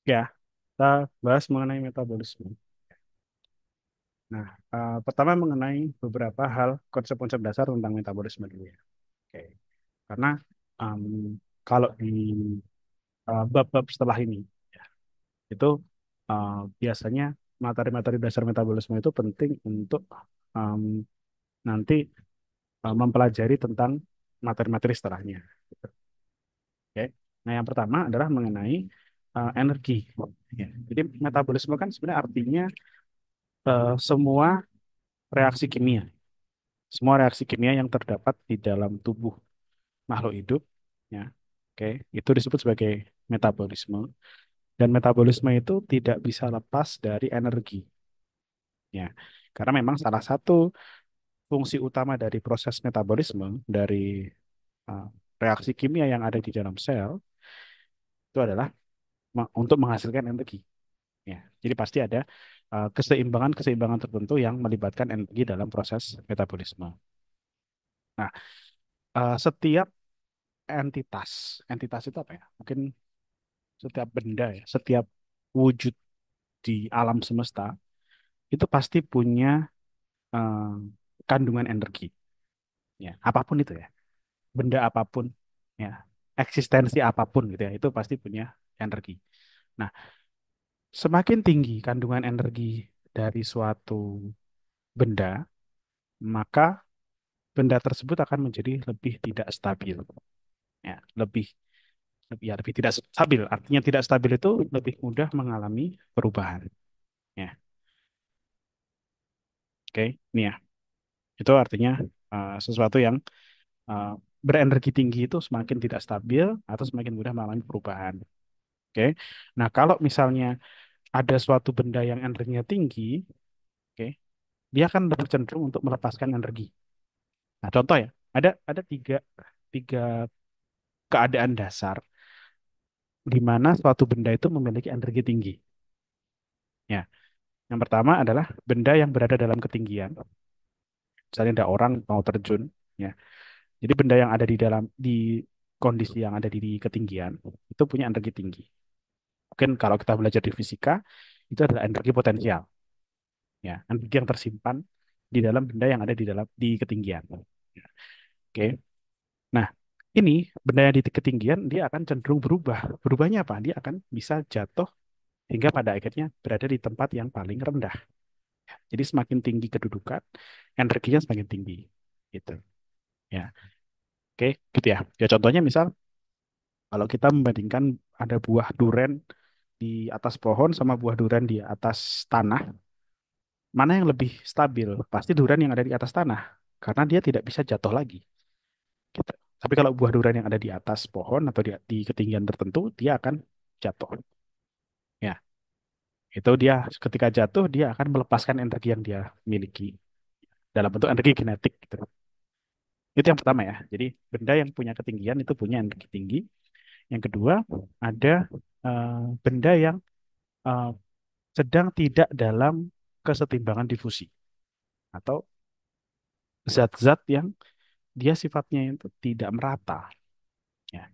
Ya, kita bahas mengenai metabolisme. Nah, pertama mengenai beberapa hal konsep-konsep dasar tentang metabolisme dulu ya. Oke. Karena em, kalau di bab-bab setelah ini, ya, itu biasanya materi-materi dasar metabolisme itu penting untuk em, nanti mempelajari tentang materi-materi setelahnya. Oke. Nah, yang pertama adalah mengenai energi. Ya. Jadi metabolisme kan sebenarnya artinya semua reaksi kimia. Semua reaksi kimia yang terdapat di dalam tubuh makhluk hidup, ya, oke, itu disebut sebagai metabolisme. Dan metabolisme itu tidak bisa lepas dari energi, ya. Karena memang salah satu fungsi utama dari proses metabolisme dari uh, reaksi kimia yang ada di dalam sel itu adalah untuk menghasilkan energi. Ya, jadi pasti ada keseimbangan-keseimbangan tertentu yang melibatkan energi dalam proses metabolisme. Nah, setiap entitas, entitas itu apa ya? Mungkin setiap benda ya, setiap wujud di alam semesta itu pasti punya eh, kandungan energi. Ya, apapun itu ya, benda apapun, ya, eksistensi apapun gitu ya, itu pasti punya energi. Nah, semakin tinggi kandungan energi dari suatu benda, maka benda tersebut akan menjadi lebih tidak stabil. Ya, lebih tidak stabil. Artinya tidak stabil itu lebih mudah mengalami perubahan. Ya, oke, ini ya. Itu artinya sesuatu yang uh, berenergi tinggi itu semakin tidak stabil atau semakin mudah mengalami perubahan. Oke. Nah, kalau misalnya ada suatu benda yang energinya tinggi, oke, dia akan lebih cenderung untuk melepaskan energi. Nah, contoh ya, ada tiga keadaan dasar di mana suatu benda itu memiliki energi tinggi. Ya, yang pertama adalah benda yang berada dalam ketinggian. Misalnya ada orang mau terjun, ya. Jadi benda yang ada di kondisi yang ada di ketinggian itu punya energi tinggi. Mungkin kalau kita belajar di fisika, itu adalah energi potensial, ya, energi yang tersimpan di dalam benda yang ada di ketinggian. Ya, oke. Nah, ini benda yang di ketinggian dia akan cenderung berubah. Berubahnya apa? Dia akan bisa jatuh hingga pada akhirnya berada di tempat yang paling rendah. Jadi semakin tinggi kedudukan, energinya semakin tinggi. Gitu. Ya, oke, gitu ya. Ya contohnya misal kalau kita membandingkan ada buah duren di atas pohon sama buah durian di atas tanah, mana yang lebih stabil? Pasti durian yang ada di atas tanah, karena dia tidak bisa jatuh lagi. Gitu. Tapi kalau buah durian yang ada di atas pohon atau di ketinggian tertentu, dia akan jatuh. Ya, itu dia ketika jatuh dia akan melepaskan energi yang dia miliki dalam bentuk energi kinetik. Gitu. Itu yang pertama ya. Jadi benda yang punya ketinggian itu punya energi tinggi. Yang kedua ada eh, benda yang eh, sedang tidak dalam kesetimbangan difusi atau zat-zat yang dia sifatnya itu tidak merata. Ya.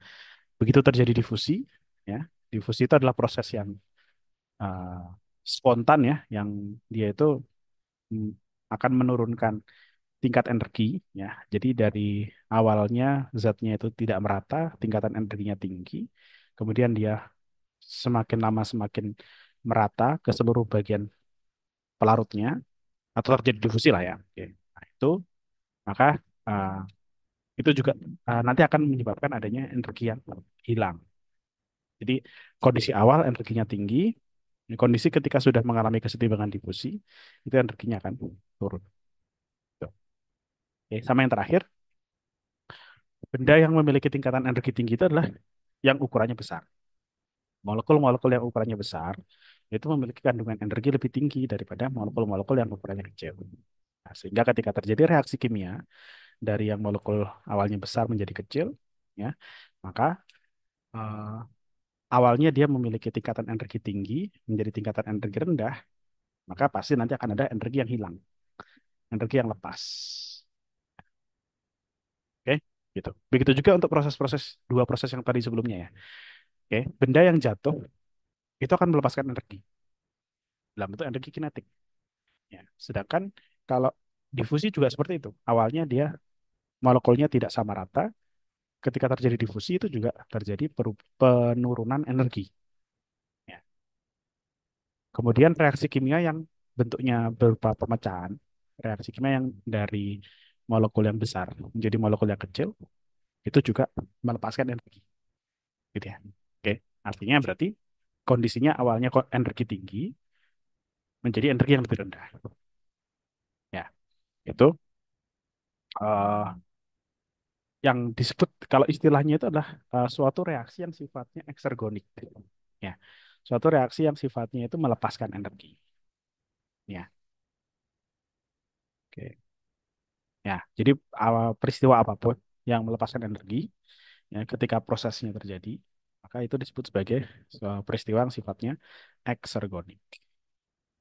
Begitu terjadi difusi, ya, difusi itu adalah proses yang uh, spontan ya, yang dia itu mm, akan menurunkan tingkat energi, ya. Jadi dari awalnya zatnya itu tidak merata, tingkatan energinya tinggi, kemudian dia semakin lama semakin merata ke seluruh bagian pelarutnya atau terjadi difusi lah ya. Oke. Nah, itu maka uh, itu juga nanti akan menyebabkan adanya energi yang hilang. Jadi kondisi awal energinya tinggi, kondisi ketika sudah mengalami kesetimbangan difusi, itu energinya akan turun. Tuh. Oke, sama yang terakhir, benda yang memiliki tingkatan energi tinggi itu adalah yang ukurannya besar. Molekul-molekul yang ukurannya besar itu memiliki kandungan energi lebih tinggi daripada molekul-molekul yang ukurannya kecil. Nah, sehingga ketika terjadi reaksi kimia dari yang molekul awalnya besar menjadi kecil, ya, maka eh, awalnya dia memiliki tingkatan energi tinggi menjadi tingkatan energi rendah, maka pasti nanti akan ada energi yang hilang, energi yang lepas. Oke, gitu. Begitu juga untuk proses-proses dua proses yang tadi sebelumnya ya. Oke, benda yang jatuh itu akan melepaskan energi dalam bentuk energi kinetik. Ya. Sedangkan kalau difusi juga seperti itu. Awalnya dia molekulnya tidak sama rata. Ketika terjadi difusi itu juga terjadi penurunan energi. Ya. Kemudian reaksi kimia yang bentuknya berupa pemecahan, reaksi kimia yang dari molekul yang besar menjadi molekul yang kecil, itu juga melepaskan energi, gitu ya. Oke, artinya berarti kondisinya awalnya kok energi tinggi menjadi energi yang lebih rendah. Ya, itu eh, yang disebut kalau istilahnya itu adalah suatu reaksi yang sifatnya eksergonik. Ya, suatu reaksi yang sifatnya itu melepaskan energi. Ya, oke. Ya, jadi peristiwa apapun yang melepaskan energi, ya, ketika prosesnya terjadi, maka itu disebut sebagai peristiwa yang sifatnya eksergonik.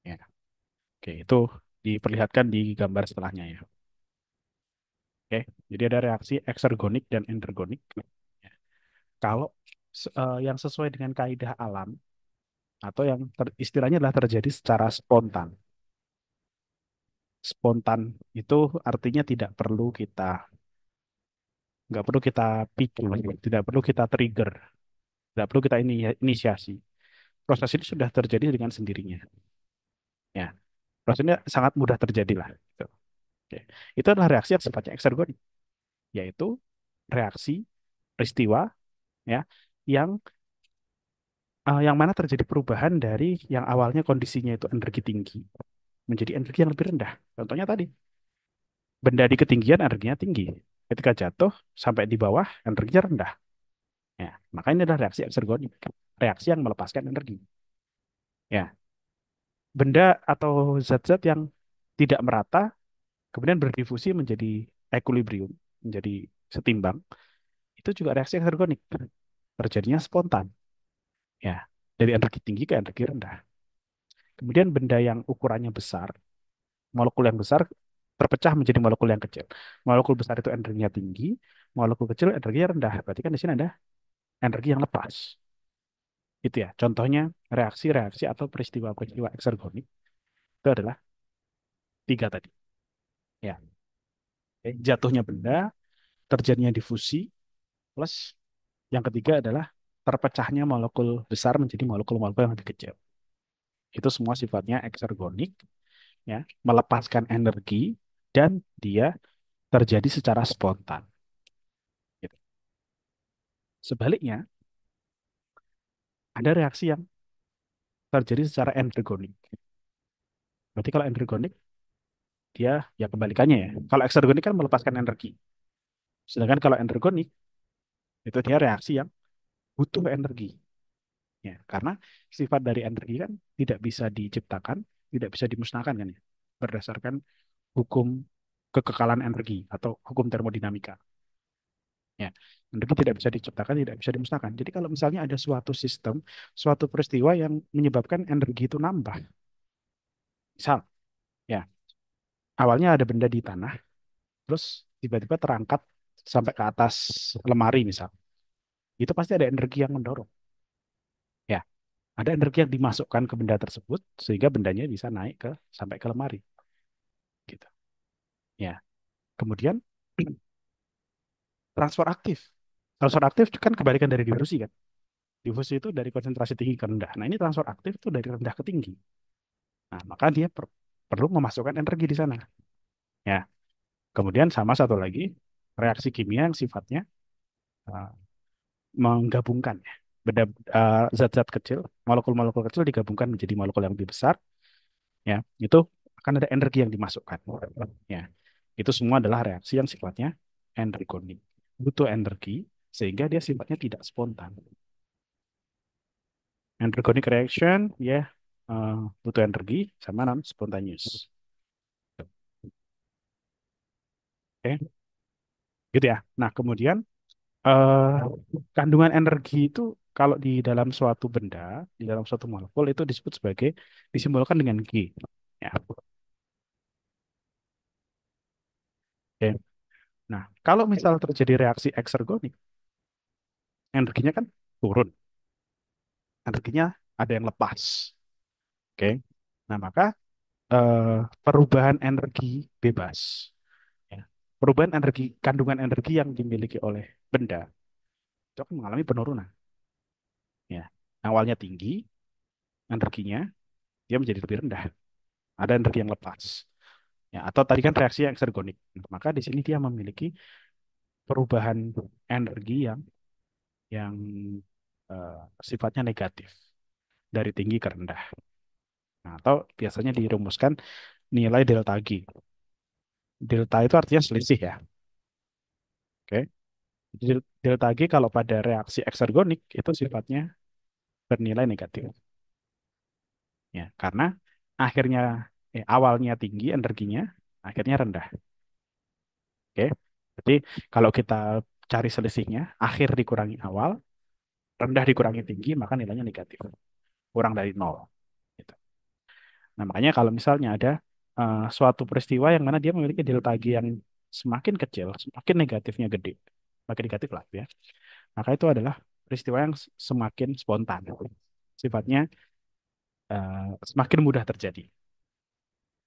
Ya, oke, itu diperlihatkan di gambar setelahnya ya. Oke, jadi ada reaksi eksergonik dan endergonik. Ya. Kalau yang sesuai dengan kaidah alam atau yang istilahnya adalah terjadi secara spontan. Spontan itu artinya tidak perlu kita nggak perlu kita picu, tidak perlu kita trigger, tidak perlu kita ini inisiasi. Proses ini sudah terjadi dengan sendirinya. Ya, prosesnya sangat mudah terjadi lah. Gitu. Oke. Itu adalah reaksi yang sifatnya eksergonik, yaitu reaksi peristiwa ya yang yang mana terjadi perubahan dari yang awalnya kondisinya itu energi tinggi menjadi energi yang lebih rendah. Contohnya tadi, benda di ketinggian energinya tinggi. Ketika jatuh sampai di bawah energinya rendah. Ya, maka ini adalah reaksi eksergonik, reaksi yang melepaskan energi. Ya, benda atau zat-zat yang tidak merata kemudian berdifusi menjadi equilibrium, menjadi setimbang, itu juga reaksi eksergonik. Terjadinya spontan, ya, dari energi tinggi ke energi rendah. Kemudian benda yang ukurannya besar, molekul yang besar terpecah menjadi molekul yang kecil. Molekul besar itu energinya tinggi, molekul kecil energinya rendah. Berarti kan di sini ada energi yang lepas. Itu ya. Contohnya reaksi-reaksi atau peristiwa-peristiwa eksergonik itu adalah tiga tadi. Ya, oke. Jatuhnya benda, terjadinya difusi, plus yang ketiga adalah terpecahnya molekul besar menjadi molekul-molekul yang lebih kecil. Itu semua sifatnya eksergonik, ya, melepaskan energi dan dia terjadi secara spontan. Gitu. Sebaliknya, ada reaksi yang terjadi secara endergonik. Berarti kalau endergonik, dia ya kebalikannya ya. Kalau eksergonik kan melepaskan energi. Sedangkan kalau endergonik, itu dia reaksi yang butuh energi. Ya, karena sifat dari energi kan tidak bisa diciptakan, tidak bisa dimusnahkan kan ya. Berdasarkan hukum kekekalan energi atau hukum termodinamika. Ya, energi tidak bisa diciptakan, tidak bisa dimusnahkan. Jadi kalau misalnya ada suatu sistem, suatu peristiwa yang menyebabkan energi itu nambah, misal, ya, awalnya ada benda di tanah, terus tiba-tiba terangkat sampai ke atas lemari misal, itu pasti ada energi yang mendorong. Ya, ada energi yang dimasukkan ke benda tersebut sehingga bendanya bisa naik ke sampai ke lemari. Gitu. Ya, kemudian transfer aktif. Transfer aktif kan kebalikan dari difusi kan. Difusi itu dari konsentrasi tinggi ke rendah. Nah, ini transfer aktif itu dari rendah ke tinggi. Nah, maka dia perlu memasukkan energi di sana. Ya, kemudian sama satu lagi reaksi kimia yang sifatnya uh, menggabungkan ya. Beda zat-zat kecil, molekul-molekul kecil digabungkan menjadi molekul yang lebih besar, ya. Itu akan ada energi yang dimasukkan. Ya. Itu semua adalah reaksi yang sifatnya endergonik. Butuh energi sehingga dia sifatnya tidak spontan. Endergonic reaction ya butuh energi sama non spontaneous. Oke, gitu ya. Nah, kemudian eh, kandungan energi itu kalau di dalam suatu benda, di dalam suatu molekul itu disebut sebagai disimbolkan dengan G. Ya. Oke. Nah, kalau misal terjadi reaksi eksergonik, energinya kan turun. Energinya ada yang lepas. Oke. Nah, maka perubahan energi bebas, ya. Perubahan energi, kandungan energi yang dimiliki oleh benda itu akan mengalami penurunan. Ya, awalnya tinggi energinya, dia menjadi lebih rendah. Ada energi yang lepas. Ya, atau tadi kan reaksi eksergonik. Maka di sini dia memiliki perubahan energi yang sifatnya negatif dari tinggi ke rendah. Nah, atau biasanya dirumuskan nilai delta G. Delta itu artinya selisih ya. Oke. Jadi delta G kalau pada reaksi eksergonik itu sifatnya bernilai negatif. Ya, karena akhirnya awalnya tinggi energinya, akhirnya rendah. Oke. Jadi kalau kita cari selisihnya, akhir dikurangi awal, rendah dikurangi tinggi, maka nilainya negatif. Kurang dari nol. Gitu. Nah, makanya kalau misalnya ada suatu peristiwa yang mana dia memiliki delta G yang semakin kecil, semakin negatifnya gede, makin negatif lah ya. Maka itu adalah peristiwa yang semakin spontan. Sifatnya semakin mudah terjadi.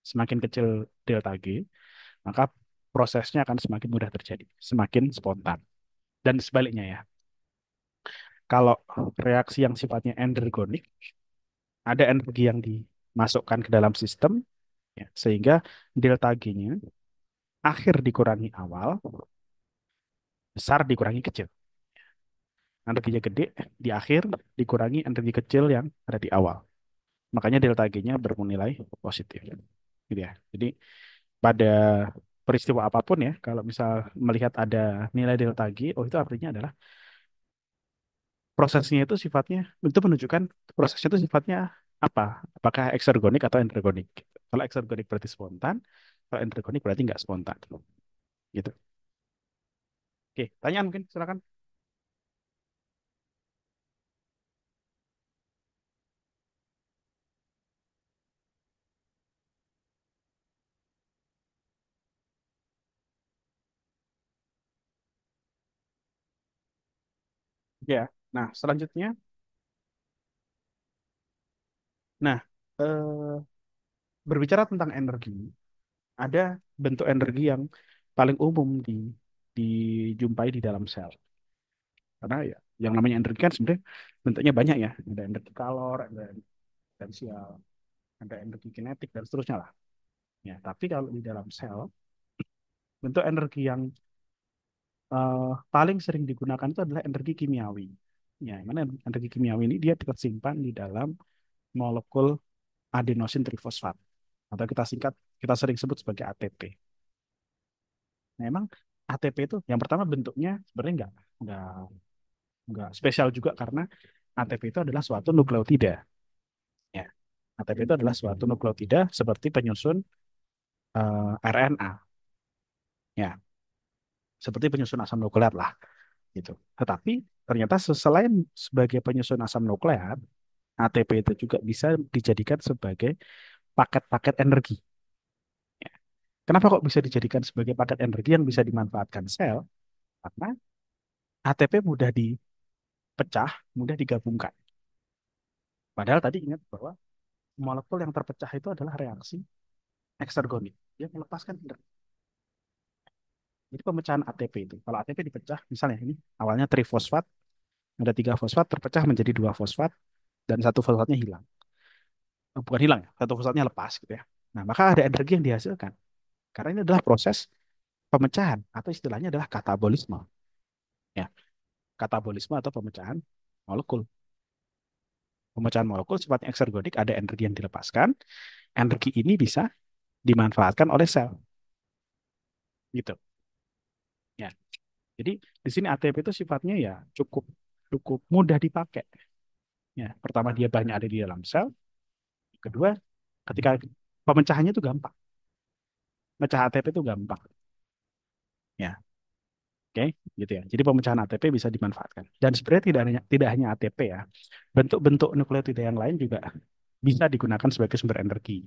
Semakin kecil delta G, maka prosesnya akan semakin mudah terjadi, semakin spontan. Dan sebaliknya ya, kalau reaksi yang sifatnya endergonik, ada energi yang dimasukkan ke dalam sistem, ya, sehingga delta G-nya akhir dikurangi awal, besar dikurangi kecil. Energinya gede di akhir dikurangi energi kecil yang ada di awal. Makanya delta G-nya bernilai positif. Gitu ya. Jadi pada peristiwa apapun ya, kalau misal melihat ada nilai delta G, oh itu artinya adalah prosesnya itu sifatnya, itu menunjukkan prosesnya itu sifatnya apa? Apakah eksergonik atau endergonik? Kalau eksergonik berarti spontan, kalau endergonik berarti nggak spontan. Gitu. Oke, tanyaan mungkin silakan. Ya. Nah, selanjutnya, nah berbicara tentang energi, ada bentuk energi yang paling umum dijumpai di dalam sel. Karena ya, yang namanya energi kan sebenarnya bentuknya banyak ya. Ada energi kalor, ada energi potensial, ada energi kinetik dan seterusnya lah. Ya, tapi kalau di dalam sel, bentuk energi yang paling sering digunakan itu adalah energi kimiawi. Ya, yang mana energi kimiawi ini dia tersimpan di dalam molekul adenosin trifosfat atau kita sering sebut sebagai ATP. Nah, memang ATP itu yang pertama bentuknya sebenarnya nggak nggak spesial juga karena ATP itu adalah suatu nukleotida. Ya, ATP itu adalah suatu nukleotida seperti penyusun RNA. Ya, seperti penyusun asam nukleat lah gitu. Tetapi ternyata selain sebagai penyusun asam nukleat, ATP itu juga bisa dijadikan sebagai paket-paket energi. Ya. Kenapa kok bisa dijadikan sebagai paket energi yang bisa dimanfaatkan sel? Karena ATP mudah dipecah, mudah digabungkan. Padahal tadi ingat bahwa molekul yang terpecah itu adalah reaksi eksergonik. Dia melepaskan energi. Jadi pemecahan ATP itu, kalau ATP dipecah, misalnya ini awalnya trifosfat, ada tiga fosfat terpecah menjadi dua fosfat dan satu fosfatnya hilang. Bukan hilang ya, satu fosfatnya lepas gitu ya. Nah, maka ada energi yang dihasilkan. Karena ini adalah proses pemecahan atau istilahnya adalah katabolisme. Ya, katabolisme atau pemecahan molekul. Pemecahan molekul sifatnya eksergonik, ada energi yang dilepaskan. Energi ini bisa dimanfaatkan oleh sel. Gitu. Ya. Jadi di sini ATP itu sifatnya ya cukup cukup mudah dipakai. Ya, pertama dia banyak ada di dalam sel. Kedua, ketika pemecahannya itu gampang. Mecah ATP itu gampang. Ya, oke, gitu ya. Jadi pemecahan ATP bisa dimanfaatkan. Dan sebenarnya tidak hanya ATP ya. Bentuk-bentuk nukleotida yang lain juga bisa digunakan sebagai sumber energi.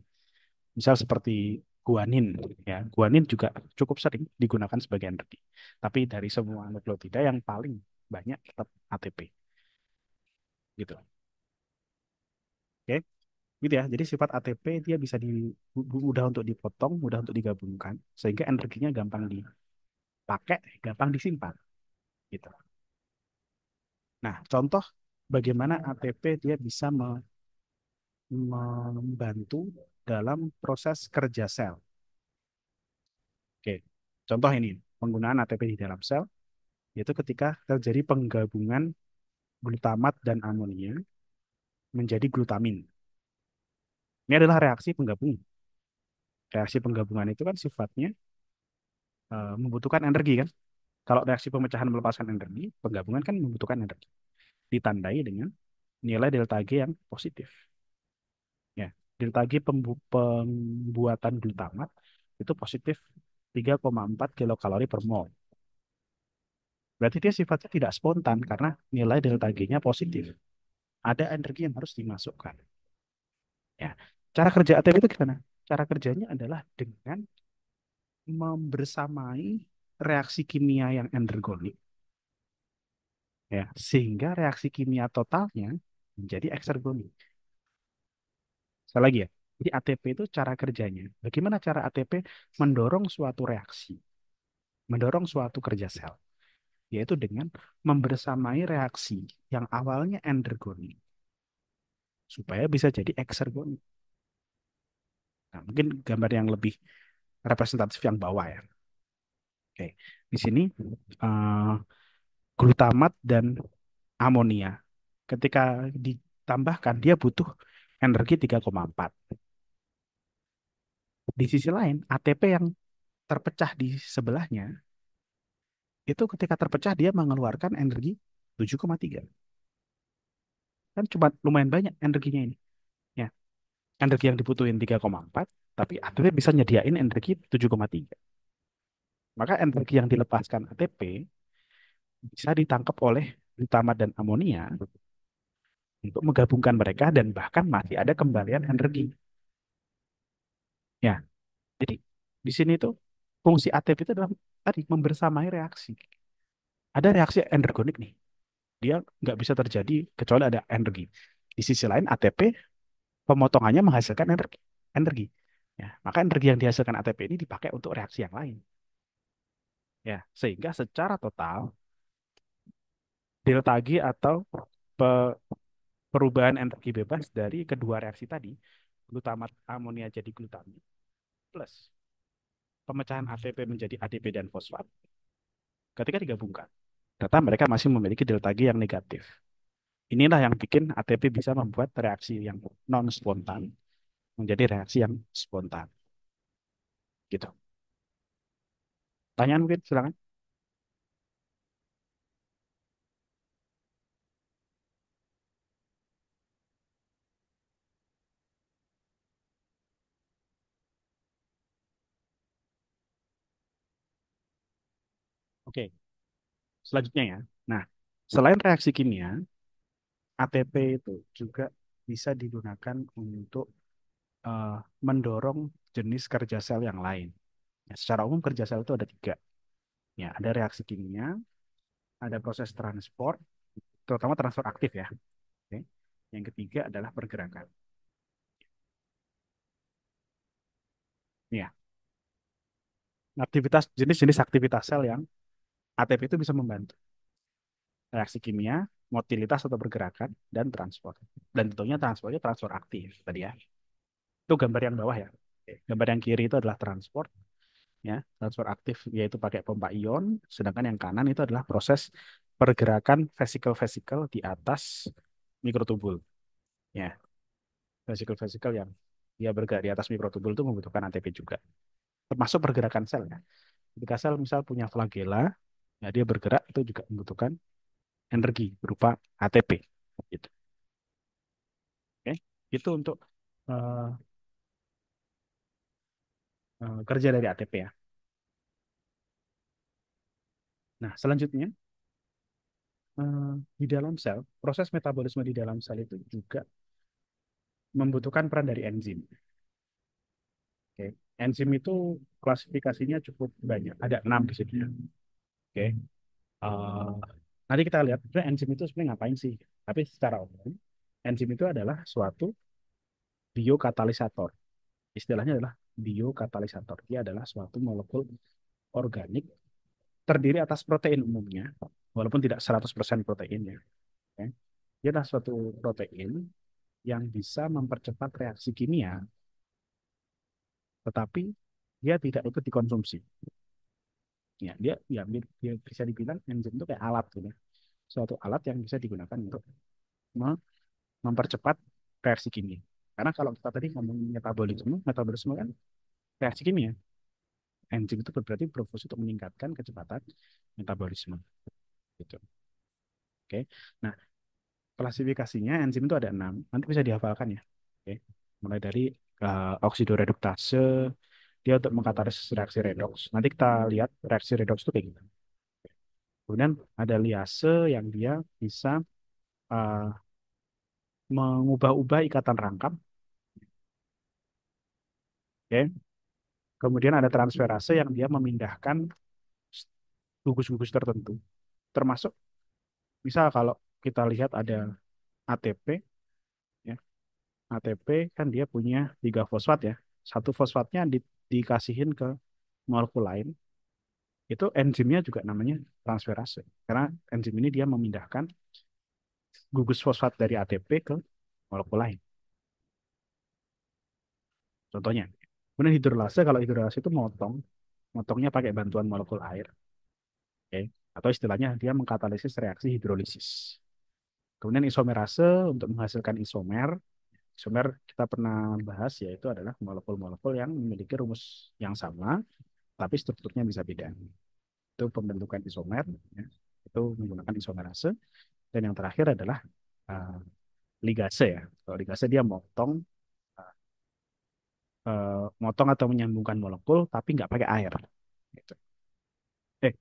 Misal seperti guanin, ya. Guanin juga cukup sering digunakan sebagai energi. Tapi dari semua nukleotida yang paling banyak tetap ATP, gitu. Gitu ya. Jadi sifat ATP dia bisa mudah untuk dipotong, mudah untuk digabungkan, sehingga energinya gampang dipakai, gampang disimpan. Gitu. Nah, contoh bagaimana ATP dia bisa membantu dalam proses kerja sel. Oke, contoh ini penggunaan ATP di dalam sel, yaitu ketika terjadi penggabungan glutamat dan amonia menjadi glutamin. Ini adalah reaksi penggabungan. Reaksi penggabungan itu kan sifatnya membutuhkan energi kan. Kalau reaksi pemecahan melepaskan energi, penggabungan kan membutuhkan energi. Ditandai dengan nilai delta G yang positif. Ya, delta G pembuatan glutamat itu positif 3,4 kilokalori per mol. Berarti dia sifatnya tidak spontan karena nilai delta G-nya positif. Ada energi yang harus dimasukkan. Ya, cara kerja ATP itu gimana? Cara kerjanya adalah dengan membersamai reaksi kimia yang endergonik, ya, sehingga reaksi kimia totalnya menjadi eksergonik. Sekali lagi ya, jadi ATP itu cara kerjanya. Bagaimana cara ATP mendorong suatu reaksi, mendorong suatu kerja sel, yaitu dengan membersamai reaksi yang awalnya endergonik supaya bisa jadi eksergonik. Nah, mungkin gambar yang lebih representatif yang bawah ya. Oke, di sini eh, glutamat dan amonia. Ketika ditambahkan, dia butuh energi 3,4. Di sisi lain, ATP yang terpecah di sebelahnya, itu ketika terpecah dia mengeluarkan energi 7,3. Kan cuma lumayan banyak energinya ini. Ya, energi yang dibutuhin 3,4, tapi ATP bisa nyediain energi 7,3. Maka energi yang dilepaskan ATP bisa ditangkap oleh glutamat dan amonia untuk menggabungkan mereka dan bahkan masih ada kembalian energi. Ya, jadi di sini tuh fungsi ATP itu adalah tadi membersamai reaksi. Ada reaksi endergonik nih, dia nggak bisa terjadi kecuali ada energi. Di sisi lain ATP pemotongannya menghasilkan energi. Energi. Ya, maka energi yang dihasilkan ATP ini dipakai untuk reaksi yang lain. Ya, sehingga secara total delta G atau pe- perubahan energi bebas dari kedua reaksi tadi, glutamat amonia jadi glutamin plus pemecahan ATP menjadi ADP dan fosfat, ketika digabungkan, ternyata mereka masih memiliki delta G yang negatif. Inilah yang bikin ATP bisa membuat reaksi yang non spontan menjadi reaksi yang spontan. Gitu. Tanyaan mungkin silakan. Oke, selanjutnya ya. Nah, selain reaksi kimia, ATP itu juga bisa digunakan untuk eh, mendorong jenis kerja sel yang lain. Ya, secara umum kerja sel itu ada tiga. Ya, ada reaksi kimia, ada proses transport, terutama transfer aktif ya. Oke. Yang ketiga adalah pergerakan. Ya, aktivitas jenis-jenis aktivitas sel yang ATP itu bisa membantu. Reaksi kimia, motilitas atau pergerakan, dan transport. Dan tentunya transportnya transfer aktif tadi ya. Itu gambar yang bawah ya. Oke. Gambar yang kiri itu adalah transport, ya, transfer aktif yaitu pakai pompa ion, sedangkan yang kanan itu adalah proses pergerakan vesikel-vesikel di atas mikrotubul. Ya, vesikel-vesikel yang dia bergerak di atas mikrotubul itu membutuhkan ATP juga. Termasuk pergerakan sel ya. Ketika sel misal punya flagela, ya dia bergerak itu juga membutuhkan energi berupa ATP. Gitu. Oke, itu untuk eh, kerja dari ATP ya. Nah, selanjutnya di dalam sel, proses metabolisme di dalam sel itu juga membutuhkan peran dari enzim. Oke. Enzim itu klasifikasinya cukup banyak, ada 6 di sini. Oke. Eh, nanti kita lihat sebenarnya enzim itu sebenarnya ngapain sih. Tapi secara umum, enzim itu adalah suatu biokatalisator. Istilahnya adalah biokatalisator. Dia adalah suatu molekul organik terdiri atas protein umumnya, walaupun tidak 100% proteinnya. Ya. Dia adalah suatu protein yang bisa mempercepat reaksi kimia, tetapi dia tidak ikut dikonsumsi. Ya, dia bisa dibilang enzim itu kayak alat gitu ya. Suatu alat yang bisa digunakan untuk mempercepat reaksi kimia. Karena kalau kita tadi ngomong metabolisme, metabolisme kan reaksi kimia. Enzim itu berarti berfungsi untuk meningkatkan kecepatan metabolisme. Gitu. Oke. Nah, klasifikasinya enzim itu ada 6. Nanti bisa dihafalkan ya. Oke. Mulai dari oksidoreduktase, dia untuk mengkatalisis reaksi redoks. Nanti kita lihat reaksi redoks itu kayak gitu. Kemudian ada liase yang dia bisa uh, mengubah-ubah ikatan rangkap. Oke. Kemudian ada transferase yang dia memindahkan gugus-gugus tertentu. Termasuk misal kalau kita lihat ada ATP, ya, ATP kan dia punya 3 fosfat ya. Satu fosfatnya dikasihin ke molekul lain, itu enzimnya juga namanya transferase. Karena enzim ini dia memindahkan gugus fosfat dari ATP ke molekul lain. Contohnya. Kemudian hidrolase, kalau hidrolase itu motongnya pakai bantuan molekul air. Oke. Atau istilahnya dia mengkatalisis reaksi hidrolisis. Kemudian isomerase untuk menghasilkan isomer. Isomer kita pernah bahas yaitu adalah molekul-molekul yang memiliki rumus yang sama, tapi strukturnya bisa beda. Itu pembentukan isomer, ya. Itu menggunakan isomerase. Dan yang terakhir adalah uh, ligase ya. Kalau ligase dia motong atau menyambungkan molekul, tapi nggak pakai air. Gitu.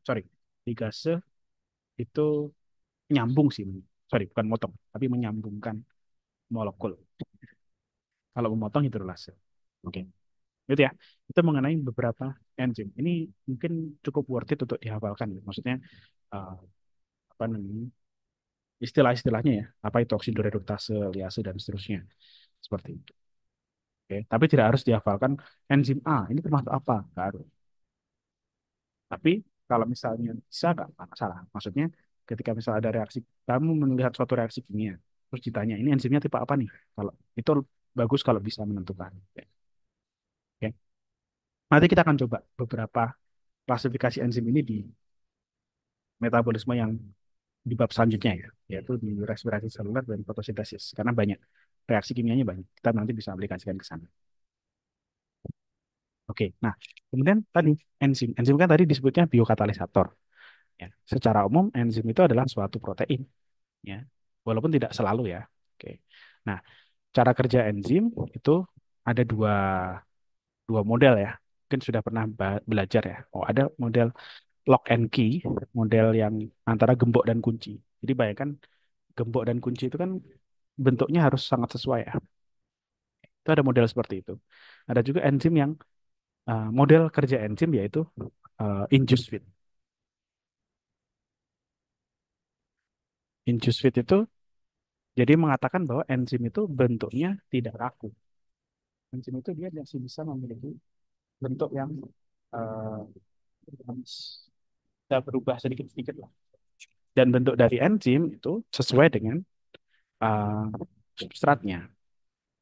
Sorry, ligase itu nyambung sih, sorry bukan motong, tapi menyambungkan molekul. Kalau memotong hidrolase. Oke. Gitu ya. Itu mengenai beberapa enzim. Ini mungkin cukup worth it untuk dihafalkan. Maksudnya eh, apa namanya istilah-istilahnya ya. Apa itu oksidoreduktase, liase dan seterusnya. Seperti itu. Oke. Tapi tidak harus dihafalkan enzim A. Ini termasuk apa? Nggak harus. Tapi kalau misalnya bisa nggak masalah. Maksudnya ketika misalnya ada reaksi, kamu melihat suatu reaksi kimia, terus ditanya ini enzimnya tipe apa nih? Kalau itu bagus kalau bisa menentukan. Oke. Nanti kita akan coba beberapa klasifikasi enzim ini di metabolisme yang di bab selanjutnya ya, yaitu di respirasi seluler dan fotosintesis. Karena banyak reaksi kimianya banyak. Kita nanti bisa aplikasikan ke sana. Oke, nah kemudian tadi enzim kan tadi disebutnya biokatalisator. Ya. Secara umum enzim itu adalah suatu protein, ya, walaupun tidak selalu ya. Oke, nah cara kerja enzim itu ada dua model ya. Mungkin sudah pernah belajar ya. Oh, ada model lock and key, model yang antara gembok dan kunci. Jadi bayangkan gembok dan kunci itu kan bentuknya harus sangat sesuai ya. Itu ada model seperti itu. Ada juga enzim yang model kerja enzim yaitu induced feed. Induced feed itu jadi mengatakan bahwa enzim itu bentuknya tidak kaku. Enzim itu dia masih bisa memiliki bentuk yang uh, bisa berubah sedikit-sedikit lah. Dan bentuk dari enzim itu sesuai dengan uh, substratnya.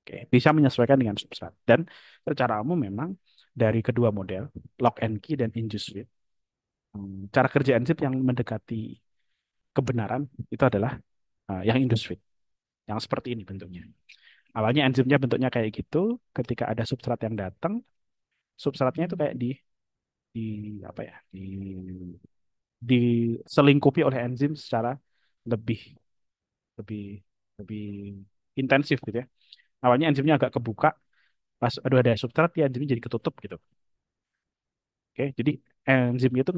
Oke, bisa menyesuaikan dengan substrat. Dan secara umum memang dari kedua model, lock and key dan induced feed, cara kerja enzim yang mendekati kebenaran itu adalah yang induced feed, yang seperti ini bentuknya. Awalnya enzimnya bentuknya kayak gitu, ketika ada substrat yang datang, substratnya itu kayak di apa ya, diselingkupi oleh enzim secara lebih lebih lebih intensif gitu ya. Awalnya enzimnya agak kebuka, pas aduh ada substrat ya enzimnya jadi ketutup gitu. Oke, jadi enzimnya itu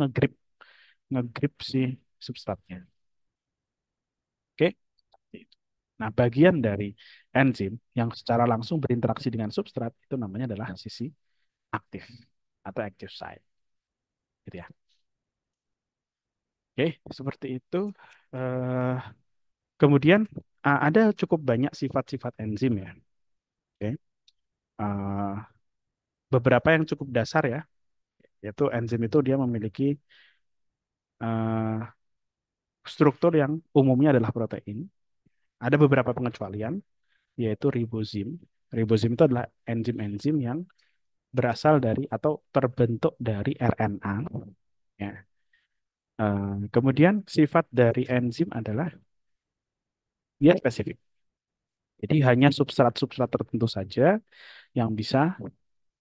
ngegrip si substratnya. Oke. Nah, bagian dari enzim yang secara langsung berinteraksi dengan substrat itu namanya adalah sisi aktif atau active site, gitu ya. Oke, seperti itu. Eh, Kemudian ada cukup banyak sifat-sifat enzim ya. Oke. eh, beberapa yang cukup dasar ya, yaitu enzim itu dia memiliki eh, struktur yang umumnya adalah protein. Ada beberapa pengecualian, yaitu ribozim. Ribozim itu adalah enzim-enzim yang berasal dari atau terbentuk dari RNA. Ya. Kemudian sifat dari enzim adalah dia spesifik. Jadi hanya substrat-substrat tertentu saja yang bisa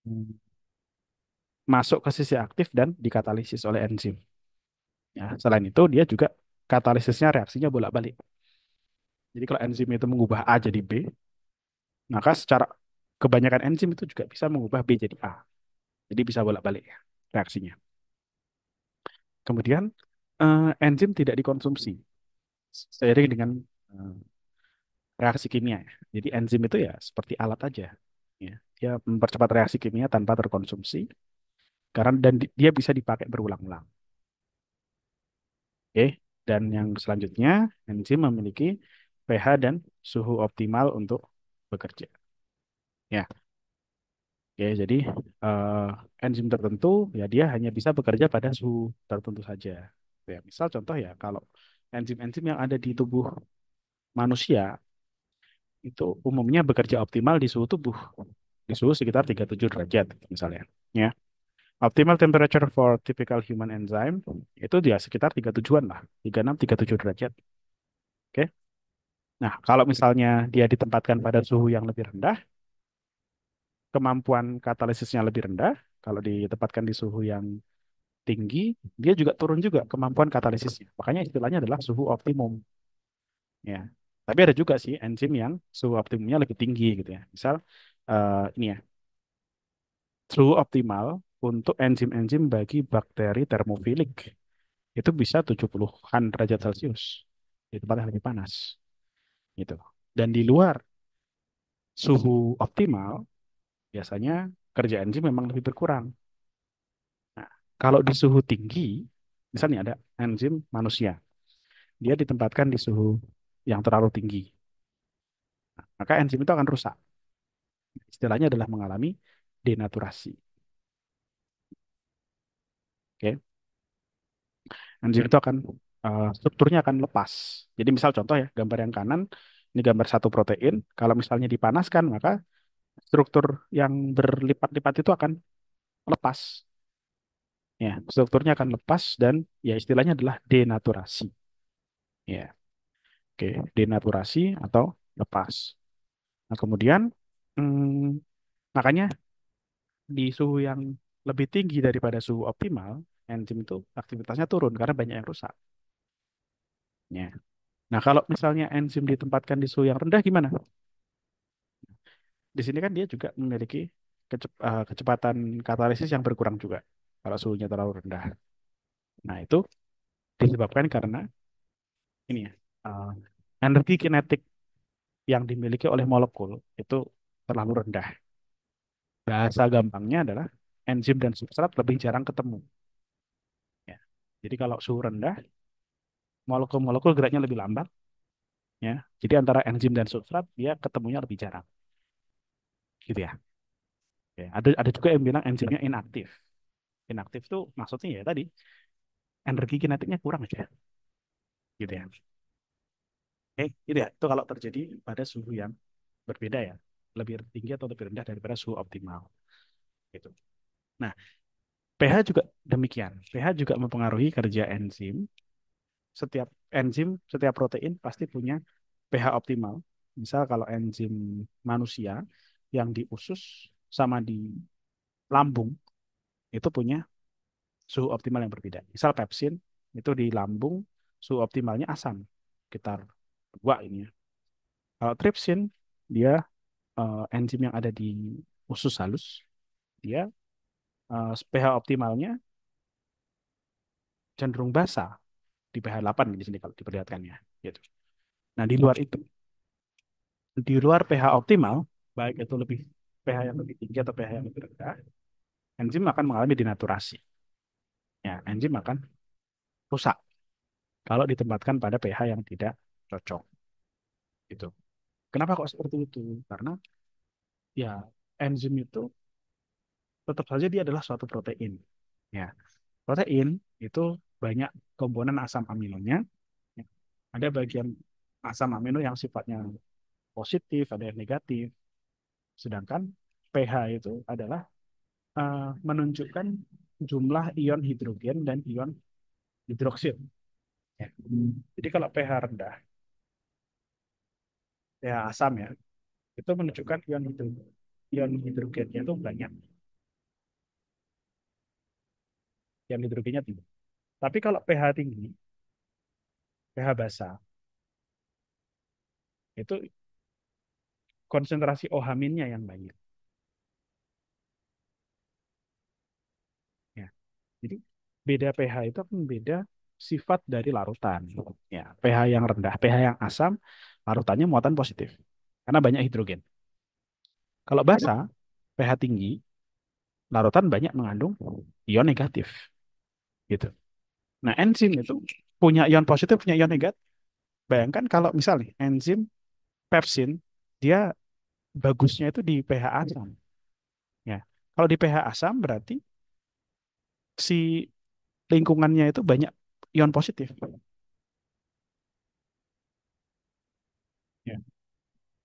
mm, masuk ke sisi aktif dan dikatalisis oleh enzim. Ya, selain itu dia juga katalisisnya reaksinya bolak-balik. Jadi kalau enzim itu mengubah A jadi B, maka secara kebanyakan enzim itu juga bisa mengubah B jadi A. Jadi bisa bolak-balik ya, reaksinya. Kemudian enzim tidak dikonsumsi seiring dengan eh, reaksi kimia, ya. Jadi enzim itu ya seperti alat aja. Ya. Dia mempercepat reaksi kimia tanpa terkonsumsi karena dia bisa dipakai berulang-ulang. Oke. Dan yang selanjutnya, enzim memiliki pH dan suhu optimal untuk bekerja. Ya, oke. Jadi eh, enzim tertentu ya dia hanya bisa bekerja pada suhu tertentu saja. Ya, misal contoh ya kalau enzim-enzim yang ada di tubuh manusia itu umumnya bekerja optimal di suhu tubuh, di suhu sekitar 37 derajat misalnya. Ya. Optimal temperature for typical human enzyme itu dia sekitar 37-an lah, 36, 37 derajat. Oke. Nah, kalau misalnya dia ditempatkan pada suhu yang lebih rendah, kemampuan katalisisnya lebih rendah. Kalau ditempatkan di suhu yang tinggi, dia juga turun juga kemampuan katalisisnya. Makanya istilahnya adalah suhu optimum. Ya. Tapi ada juga sih enzim yang suhu optimumnya lebih tinggi gitu ya. Misal ini ya, suhu optimal untuk enzim-enzim bagi bakteri termofilik itu bisa 70-an derajat Celcius. Di tempat yang lebih panas gitu. Dan di luar suhu optimal biasanya kerja enzim memang lebih berkurang. Nah, kalau di suhu tinggi, misalnya ada enzim manusia, dia ditempatkan di suhu yang terlalu tinggi, maka enzim itu akan rusak. Istilahnya adalah mengalami denaturasi. Oke, enzim itu akan strukturnya akan lepas. Jadi misal contoh ya, gambar yang kanan ini gambar satu protein. Kalau misalnya dipanaskan, maka struktur yang berlipat-lipat itu akan lepas. Ya, strukturnya akan lepas dan ya istilahnya adalah denaturasi. Ya, oke, denaturasi atau lepas. Nah, kemudian hmm, makanya di suhu yang lebih tinggi daripada suhu optimal, enzim itu aktivitasnya turun karena banyak yang rusak. Ya. Nah, kalau misalnya enzim ditempatkan di suhu yang rendah gimana? Di sini kan dia juga memiliki kecepatan katalisis yang berkurang juga kalau suhunya terlalu rendah. Nah, itu disebabkan karena ini ya, eh, energi kinetik yang dimiliki oleh molekul itu terlalu rendah. Bahasa gampangnya adalah enzim dan substrat lebih jarang ketemu. Ya. Jadi kalau suhu rendah, molekul-molekul geraknya lebih lambat. Ya. Jadi antara enzim dan substrat dia ketemunya lebih jarang. Gitu ya. Oke. Ada juga yang bilang enzimnya inaktif. Inaktif tuh maksudnya ya tadi energi kinetiknya kurang aja. Gitu ya. Oke, gitu ya. Itu kalau terjadi pada suhu yang berbeda ya. Lebih tinggi atau lebih rendah daripada suhu optimal. Gitu. Nah, pH juga demikian. pH juga mempengaruhi kerja enzim. Setiap protein pasti punya pH optimal. Misal kalau enzim manusia yang di usus sama di lambung itu punya suhu optimal yang berbeda. Misal pepsin itu di lambung suhu optimalnya asam, sekitar 2 ini ya. Kalau tripsin dia enzim yang ada di usus halus, dia pH optimalnya cenderung basa di pH 8 di sini kalau diperlihatkan ya. Gitu. Nah, di luar itu, di luar pH optimal, baik itu lebih pH yang lebih tinggi atau pH yang lebih rendah, enzim akan mengalami denaturasi. Ya, enzim akan rusak kalau ditempatkan pada pH yang tidak cocok. Gitu. Kenapa kok seperti itu? Karena ya enzim itu tetap saja dia adalah suatu protein. Ya, protein itu banyak komponen asam aminonya. Ya. Ada bagian asam amino yang sifatnya positif, ada yang negatif. Sedangkan pH itu adalah menunjukkan jumlah ion hidrogen dan ion hidroksil. Ya. Jadi kalau pH rendah, pH asam ya, itu menunjukkan ion hidrogennya itu banyak, ion hidrogennya tinggi. Tapi kalau pH tinggi, pH basa, itu konsentrasi OH-nya yang banyak. Ya. Jadi beda pH itu akan beda sifat dari larutan. Ya, pH yang rendah, pH yang asam, larutannya muatan positif karena banyak hidrogen. Kalau basa, pH tinggi, larutan banyak mengandung ion negatif, gitu. Nah, enzim itu punya ion positif, punya ion negatif. Bayangkan kalau misalnya enzim pepsin, dia bagusnya itu di pH asam. Ya, kalau di pH asam berarti si lingkungannya itu banyak ion positif. Ya.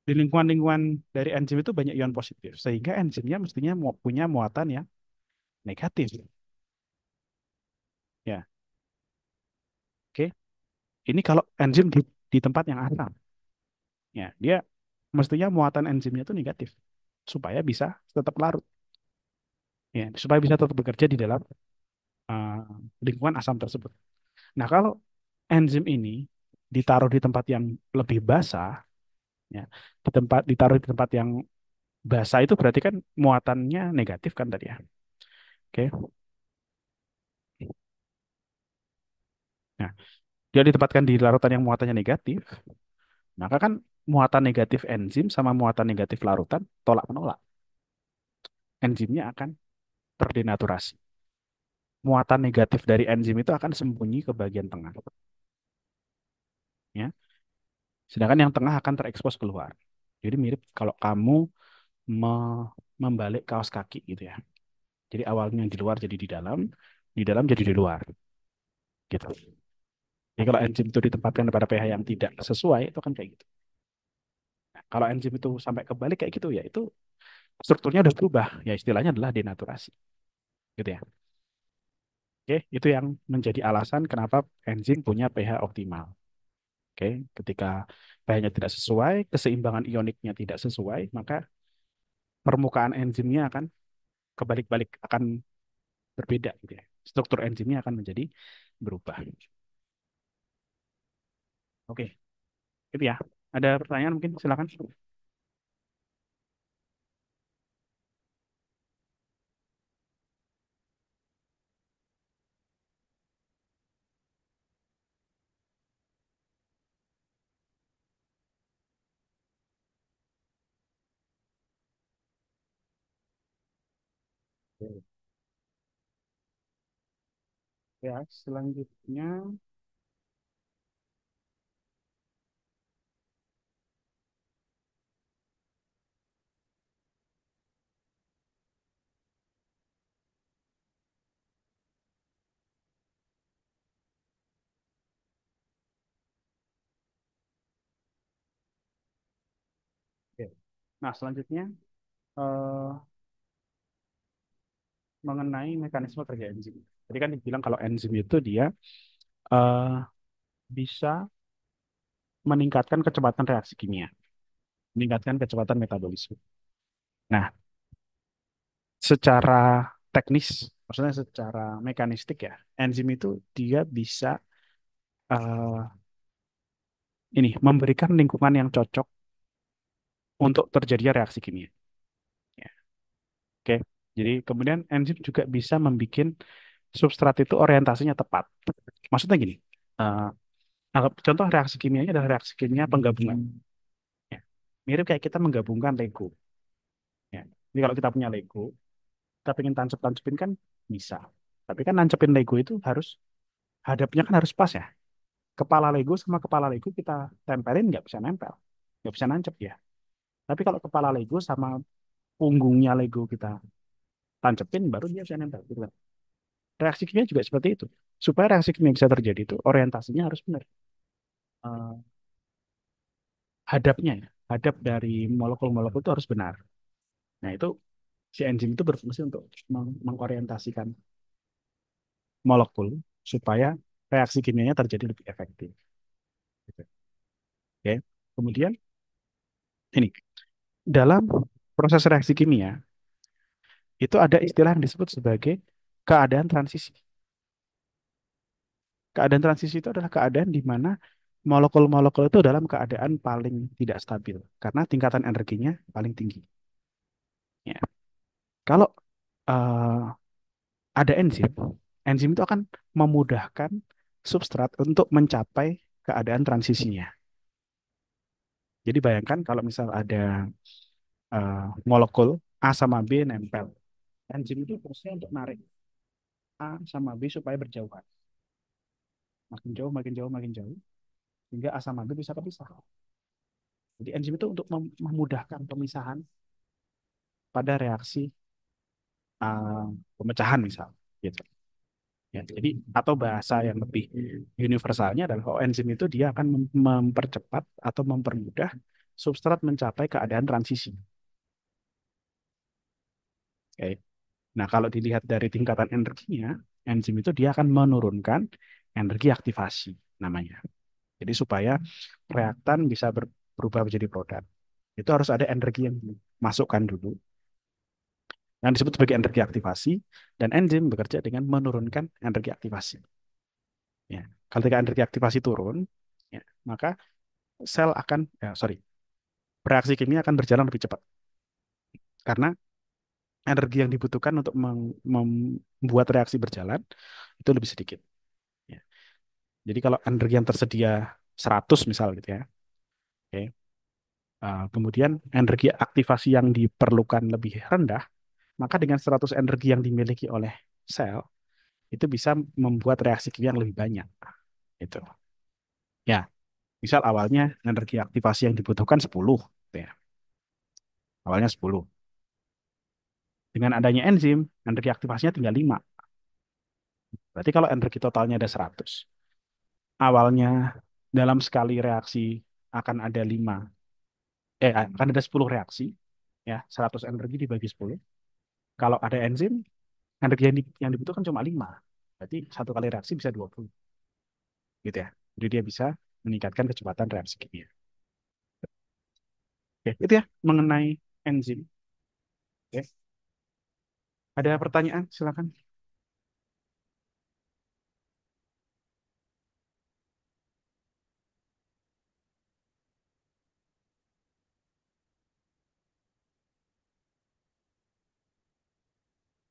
Di lingkungan-lingkungan dari enzim itu banyak ion positif, sehingga enzimnya mestinya punya muatan yang negatif. Ya, oke. Ini kalau enzim di tempat yang asam, ya dia mestinya muatan enzimnya itu negatif supaya bisa tetap larut, ya supaya bisa tetap bekerja di dalam uh, lingkungan asam tersebut. Nah, kalau enzim ini ditaruh di tempat yang lebih basah, ya ditaruh di tempat yang basah itu berarti kan muatannya negatif kan tadi ya. Oke. Nah, dia ditempatkan di larutan yang muatannya negatif, maka kan muatan negatif enzim sama muatan negatif larutan tolak menolak. Enzimnya akan terdenaturasi. Muatan negatif dari enzim itu akan sembunyi ke bagian tengah, ya. Sedangkan yang tengah akan terekspos keluar. Jadi mirip kalau kamu membalik kaos kaki gitu ya. Jadi awalnya di luar jadi di dalam jadi di luar, gitu. Jadi kalau enzim itu ditempatkan pada pH yang tidak sesuai, itu kan kayak gitu. Nah, kalau enzim itu sampai kebalik kayak gitu, ya itu strukturnya udah berubah. Ya istilahnya adalah denaturasi, gitu ya. Oke, itu yang menjadi alasan kenapa enzim punya pH optimal. Oke, ketika pH-nya tidak sesuai, keseimbangan ioniknya tidak sesuai, maka permukaan enzimnya akan kebalik-balik, akan berbeda gitu ya. Struktur enzimnya akan menjadi berubah. Oke, itu ya. Ada pertanyaan mungkin silakan. Oke. Ya, selanjutnya oke. Nah, selanjutnya eh, mengenai mekanisme kerja enzim. Tadi kan dibilang kalau enzim itu dia eh, bisa meningkatkan kecepatan reaksi kimia, meningkatkan kecepatan metabolisme. Nah, secara teknis, maksudnya secara mekanistik ya, enzim itu dia bisa eh, ini memberikan lingkungan yang cocok untuk terjadinya reaksi kimia. Ya, oke. Jadi kemudian enzim juga bisa membuat substrat itu orientasinya tepat. Maksudnya gini, eh, contoh reaksi kimianya adalah reaksi kimia penggabungan. Ya. Mirip kayak kita menggabungkan Lego. Ya. Jadi kalau kita punya Lego, kita pengen tancap-tancapin kan bisa. Tapi kan nancepin Lego itu harus hadapnya kan harus pas ya. Kepala Lego sama kepala Lego kita tempelin nggak bisa nempel, nggak bisa nancep ya. Tapi kalau kepala Lego sama punggungnya Lego kita tancepin, baru dia bisa nempel. Gitu kan. Reaksi kimia juga seperti itu. Supaya reaksi kimia bisa terjadi itu orientasinya harus benar. Eh, hadapnya ya, hadap dari molekul-molekul itu harus benar. Nah itu si enzim itu berfungsi untuk mengorientasikan molekul supaya reaksi kimianya terjadi lebih efektif. Gitu. Oke. Kemudian ini dalam proses reaksi kimia itu ada istilah yang disebut sebagai keadaan transisi. Keadaan transisi itu adalah keadaan di mana molekul-molekul itu dalam keadaan paling tidak stabil karena tingkatan energinya paling tinggi. Ya. Kalau eh, ada enzim, enzim itu akan memudahkan substrat untuk mencapai keadaan transisinya. Jadi bayangkan kalau misal ada eh, molekul A sama B nempel, enzim itu fungsinya untuk narik A sama B supaya berjauhan. Makin jauh, makin jauh, makin jauh, hingga A sama B bisa kepisah. Jadi enzim itu untuk memudahkan pemisahan pada reaksi uh, pemecahan misal. Gitu. Ya, jadi atau bahasa yang lebih universalnya adalah enzim itu dia akan mempercepat atau mempermudah substrat mencapai keadaan transisi. Oke. Nah, kalau dilihat dari tingkatan energinya, enzim itu dia akan menurunkan energi aktivasi namanya. Jadi supaya reaktan bisa berubah menjadi produk. Itu harus ada energi yang dimasukkan dulu yang disebut sebagai energi aktivasi dan enzim bekerja dengan menurunkan energi aktivasi. Ya, ketika energi aktivasi turun, ya, maka sel akan, ya, sorry, reaksi kimia akan berjalan lebih cepat karena energi yang dibutuhkan untuk membuat reaksi berjalan itu lebih sedikit. Ya. Jadi kalau energi yang tersedia 100 misal gitu ya, oke. Kemudian energi aktivasi yang diperlukan lebih rendah, maka dengan 100 energi yang dimiliki oleh sel itu bisa membuat reaksi kimia yang lebih banyak. Itu. Ya, misal awalnya energi aktivasi yang dibutuhkan 10, gitu ya. Awalnya 10. Dengan adanya enzim, energi aktivasinya tinggal 5. Berarti kalau energi totalnya ada 100, awalnya dalam sekali reaksi akan ada 5, akan ada 10 reaksi, ya, 100 energi dibagi 10. Kalau ada enzim, energi yang dibutuhkan cuma 5. Berarti satu kali reaksi bisa 20, gitu ya. Jadi dia bisa meningkatkan kecepatan reaksi kimia. Oke, itu ya mengenai enzim. Oke. Ada pertanyaan? Silakan.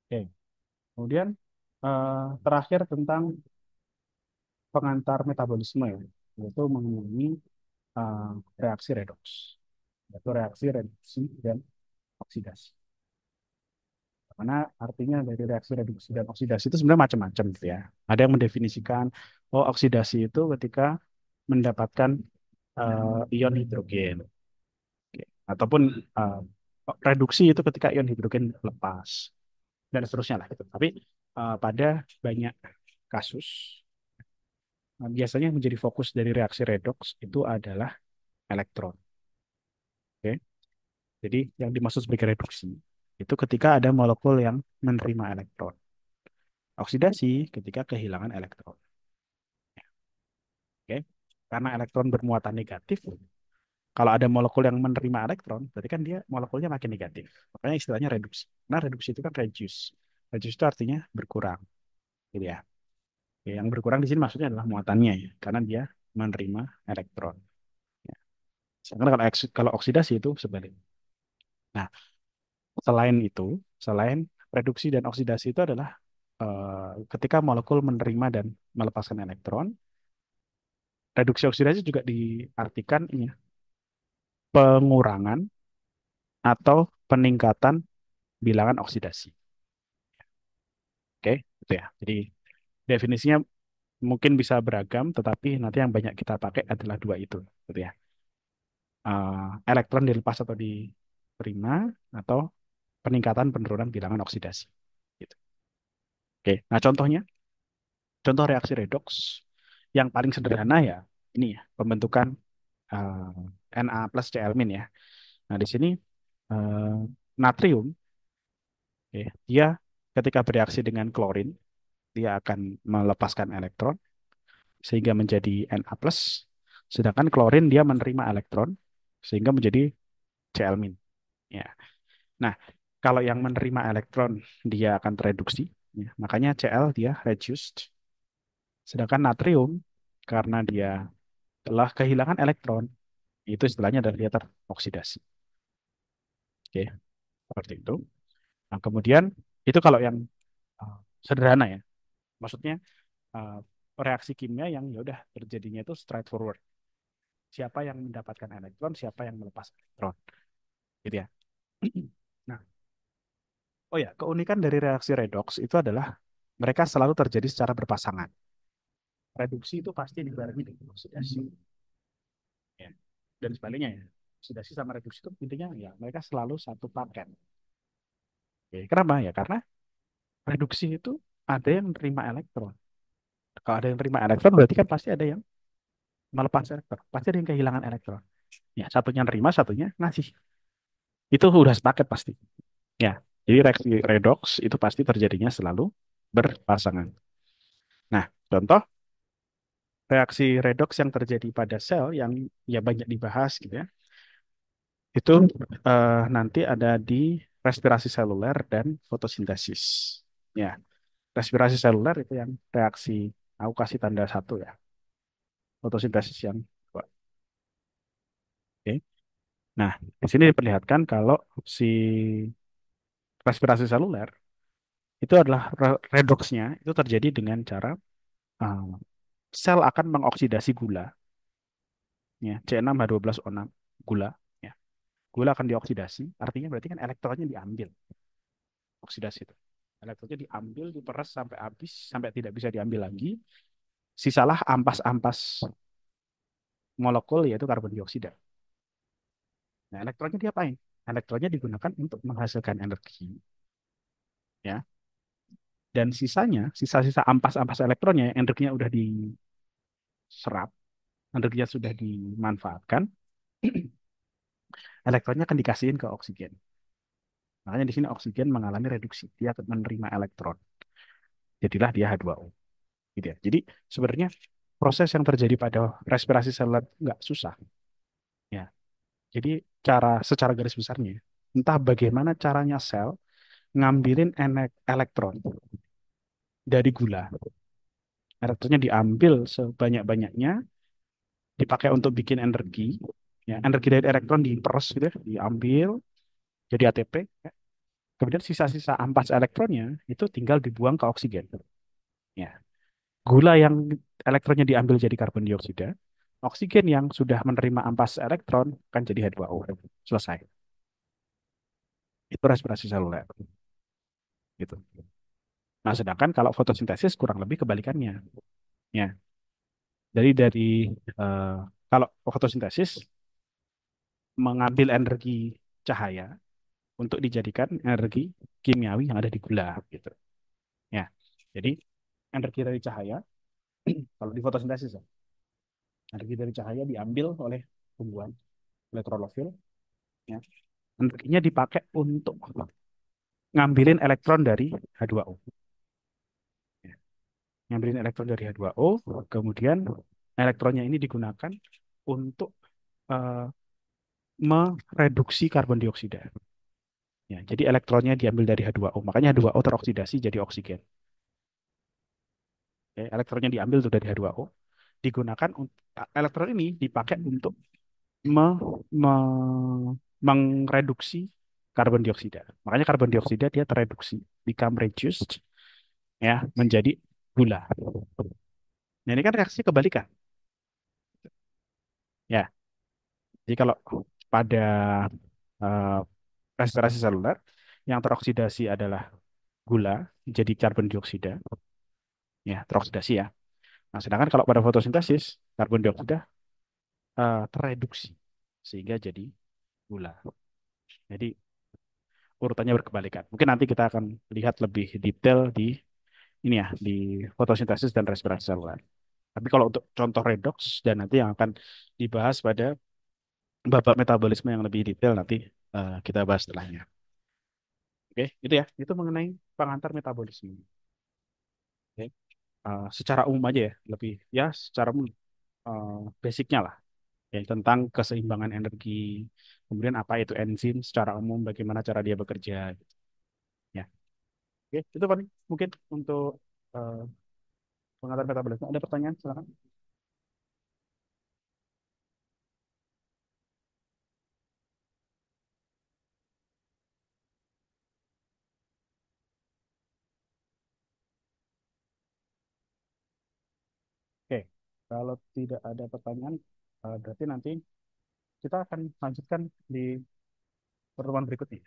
Oke. Kemudian terakhir tentang pengantar metabolisme ya, yaitu mengenai eh, reaksi redoks, yaitu reaksi reduksi dan oksidasi. Karena artinya dari reaksi reduksi dan oksidasi itu sebenarnya macam-macam gitu ya. Ada yang mendefinisikan, oh oksidasi itu ketika mendapatkan ion hidrogen. Oke. Ataupun eh, reduksi itu ketika ion hidrogen lepas dan seterusnya lah gitu. Tapi pada banyak kasus biasanya yang menjadi fokus dari reaksi redoks itu adalah elektron. Oke. Jadi yang dimaksud sebagai reduksi itu ketika ada molekul yang menerima elektron. Oksidasi ketika kehilangan elektron. Oke. Karena elektron bermuatan negatif, kalau ada molekul yang menerima elektron, berarti kan dia molekulnya makin negatif. Makanya istilahnya reduksi. Nah, reduksi itu kan reduce. Reduce itu artinya berkurang, gitu ya. Ya, yang berkurang di sini maksudnya adalah muatannya ya, karena dia menerima elektron. Ya. Sedangkan kalau oksidasi itu sebaliknya. Nah, selain itu, selain reduksi dan oksidasi itu adalah ketika molekul menerima dan melepaskan elektron, reduksi oksidasi juga diartikan ini, pengurangan atau peningkatan bilangan oksidasi. Oke, gitu ya. Jadi definisinya mungkin bisa beragam, tetapi nanti yang banyak kita pakai adalah dua itu, gitu ya. Elektron dilepas atau diterima, atau peningkatan penurunan bilangan oksidasi. Gitu. Oke, nah contoh reaksi redoks yang paling sederhana ya ini ya pembentukan Na plus Cl min ya. Nah di sini eh, natrium, oke, dia ketika bereaksi dengan klorin dia akan melepaskan elektron sehingga menjadi Na plus, sedangkan klorin dia menerima elektron sehingga menjadi Cl min. Ya. Nah, kalau yang menerima elektron dia akan tereduksi, ya. Makanya Cl dia reduced. Sedangkan natrium karena dia telah kehilangan elektron, itu istilahnya adalah dia teroksidasi. Oke, seperti itu. Nah, kemudian itu kalau yang uh, sederhana ya. Maksudnya uh, reaksi kimia yang ya udah terjadinya itu straightforward. Siapa yang mendapatkan elektron, siapa yang melepas elektron, gitu ya. Nah, oh ya, keunikan dari reaksi redoks itu adalah mereka selalu terjadi secara berpasangan. Reduksi itu pasti dibarengi dengan oksidasi, ya. Dan sebaliknya ya. Oksidasi sama reduksi itu intinya ya mereka selalu satu paket. Oke, kenapa ya? Karena reduksi itu ada yang menerima elektron. Kalau ada yang menerima elektron berarti kan pasti ada yang melepas elektron. Pasti ada yang kehilangan elektron. Ya, satunya nerima, satunya ngasih. Itu udah sepaket pasti. Ya, jadi reaksi redox itu pasti terjadinya selalu berpasangan. Nah, contoh reaksi redox yang terjadi pada sel yang ya banyak dibahas gitu ya, itu nanti ada di respirasi seluler dan fotosintesis. Ya, respirasi seluler itu yang reaksi, aku kasih tanda satu ya, fotosintesis yang dua. Oke. Nah, di sini diperlihatkan kalau si respirasi seluler itu adalah redoxnya itu terjadi dengan cara uh, sel akan mengoksidasi gula, ya, C6H12O6 gula, ya. Gula akan dioksidasi, artinya berarti kan elektronnya diambil, oksidasi itu. Elektronnya diambil, diperas sampai habis, sampai tidak bisa diambil lagi. Sisalah ampas-ampas molekul yaitu karbon dioksida. Nah, elektronnya diapain? Elektronnya digunakan untuk menghasilkan energi, ya. Dan sisanya, sisa-sisa ampas-ampas elektronnya, yang energinya udah diserap, energinya sudah dimanfaatkan, elektronnya akan dikasihin ke oksigen. Makanya di sini oksigen mengalami reduksi, dia akan menerima elektron. Jadilah dia H2O. Gitu ya. Jadi sebenarnya proses yang terjadi pada respirasi seluler nggak susah. Ya. Jadi secara garis besarnya, entah bagaimana caranya sel ngambilin elektron dari gula. Elektronnya diambil sebanyak-banyaknya, dipakai untuk bikin energi. Ya, energi dari elektron diperes gitu ya, diambil jadi ATP. Ya. Kemudian sisa-sisa ampas elektronnya itu tinggal dibuang ke oksigen. Ya. Gula yang elektronnya diambil jadi karbon dioksida, oksigen yang sudah menerima ampas elektron kan jadi H2O. Selesai. Itu respirasi seluler. Gitu. Nah, sedangkan kalau fotosintesis kurang lebih kebalikannya. Ya. Jadi eh, kalau fotosintesis mengambil energi cahaya untuk dijadikan energi kimiawi yang ada di gula gitu. Ya. Jadi energi dari cahaya kalau di fotosintesis ya, energi dari cahaya diambil oleh tumbuhan, oleh klorofil, ya. Energinya dipakai untuk ngambilin elektron dari H2O. Ya. Ngambilin elektron dari H2O, kemudian elektronnya ini digunakan untuk eh, mereduksi karbon dioksida. Ya, jadi elektronnya diambil dari H2O, makanya H2O teroksidasi jadi oksigen. Ya, elektronnya diambil tuh dari H2O, digunakan elektron ini dipakai untuk me, mengreduksi karbon dioksida. Makanya karbon dioksida dia tereduksi, become reduced, ya menjadi gula. Nah, ini kan reaksi kebalikan. Ya, jadi kalau pada eh, respirasi seluler yang teroksidasi adalah gula jadi karbon dioksida, ya teroksidasi ya. Nah, sedangkan kalau pada fotosintesis karbon dioksida tereduksi sehingga jadi gula. Jadi urutannya berkebalikan. Mungkin nanti kita akan lihat lebih detail di ini ya, di fotosintesis dan respirasi seluler. Tapi kalau untuk contoh redox dan nanti yang akan dibahas pada babak metabolisme yang lebih detail nanti kita bahas setelahnya. Oke, itu ya. Itu mengenai pengantar metabolisme. Oke. Secara umum aja ya, lebih ya secara umum basicnya lah, ya tentang keseimbangan energi, kemudian apa itu enzim secara umum, bagaimana cara dia bekerja, gitu. Ya. Oke, itu paling mungkin untuk eh, pengantar metabolisme. Ada pertanyaan? Silakan. Oke, kalau tidak ada pertanyaan, berarti nanti kita akan lanjutkan di pertemuan berikutnya.